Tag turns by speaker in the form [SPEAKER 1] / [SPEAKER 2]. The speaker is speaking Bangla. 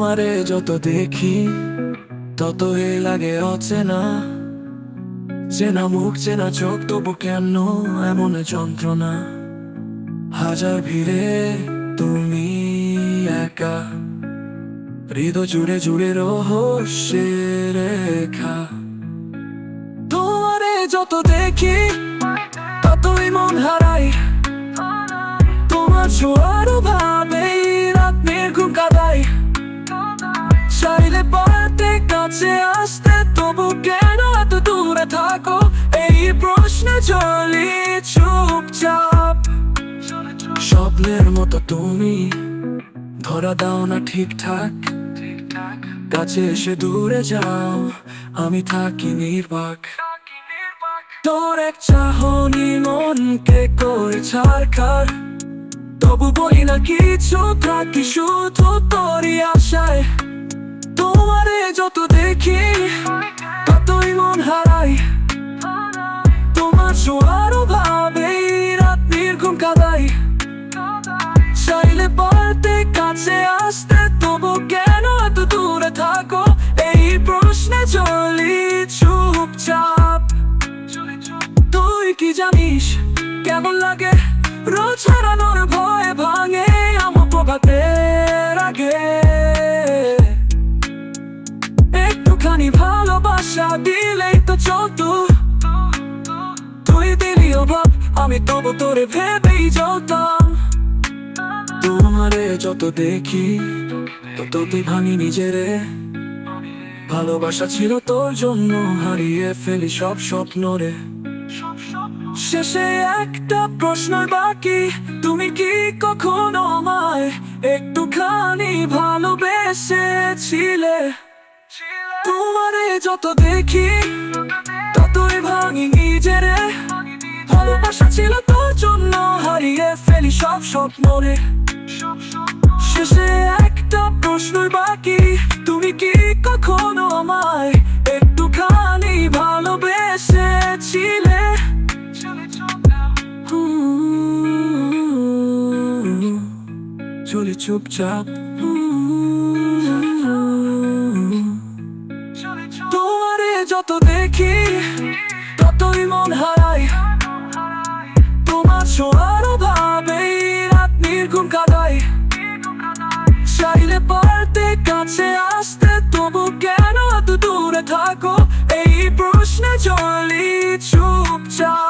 [SPEAKER 1] তোমারে যত দেখি ততই লাগে অচেনা, চেনা মুখ চেনা চোখ, তবু কেন এমন যন্ত্রণা? হাজার ভিড়ে তুমি একা, হৃদয় জুড়ে জুড়ে রহস্যের রেখা। তোমারে যত দেখি ততই মন হারাই, তোমার ছোঁয়ার অভাবে রাত ঘুম কাঁদাই। চাইলে পারতে কাছে আসতে, তবু কেন এত দূরে থাকো? এই প্রশ্নে চলি চুপচাপ। স্বপ্নের মতো তুমি ধরা দাও না ঠিকঠাক, কাছে এসে দূরে যাও, আমি থাকি নির্বাক। তোর এক চাহনি মনকে করে ছাড়খাড়, তবু বলি না কিছু, থাকি শুধু তোরই আশায়। তোমারে যত দেখি ততই মন হারাই, তোমার ছোঁয়ার অভাবে রাত ঘুম কাঁদাই। চাইলে পারতে কাছে আসতে, তবু কেন এত দূরে থাকো? এই প্রশ্নে চলি চুপচাপ। তুই কি জানিস কেমন লাগে রোজ হারানোর ভয়ে ভাঙে আমার প্রভাতের আগে? একটুখানি ভালোবাসা দিলেই তো চলতো, তুই দিলি অভাব, আমি তবু তোরে ভেবেই চলতাম। তোমারে যত দেখি ততই ভাঙি নিজেরে, ভালোবাসা ছিল তোর জন্য, হারিয়ে ফেলি সব স্বপ্ন রে। শেষে একটা প্রশ্ন বাকি, তুমি কি কখনো আমায় একটুখানি ভালোবেসেছিলে? তোমারে যত দেখি ততই ভাঙি নিজেরে, ভালোবাসা ছিল তোর জন্য, হারিয়ে ফেলি সব স্বপ্ন রে। শেষে একটা প্রশ্ন বাকি, তুমি কি কখনো আমায় একটুখানি ভালোবেসেছিলে? চলি চুপচাপ। তোমারে যত দেখি ততই মন হারাই, তোমার ছোঁয়ার অভাবে রাত ঘুম কাঁদাই। চাইলে পারতে কাছে আসতে, তবু কেন এত দূরে থাকো? এই প্রশ্নে চলি চুপচাপ।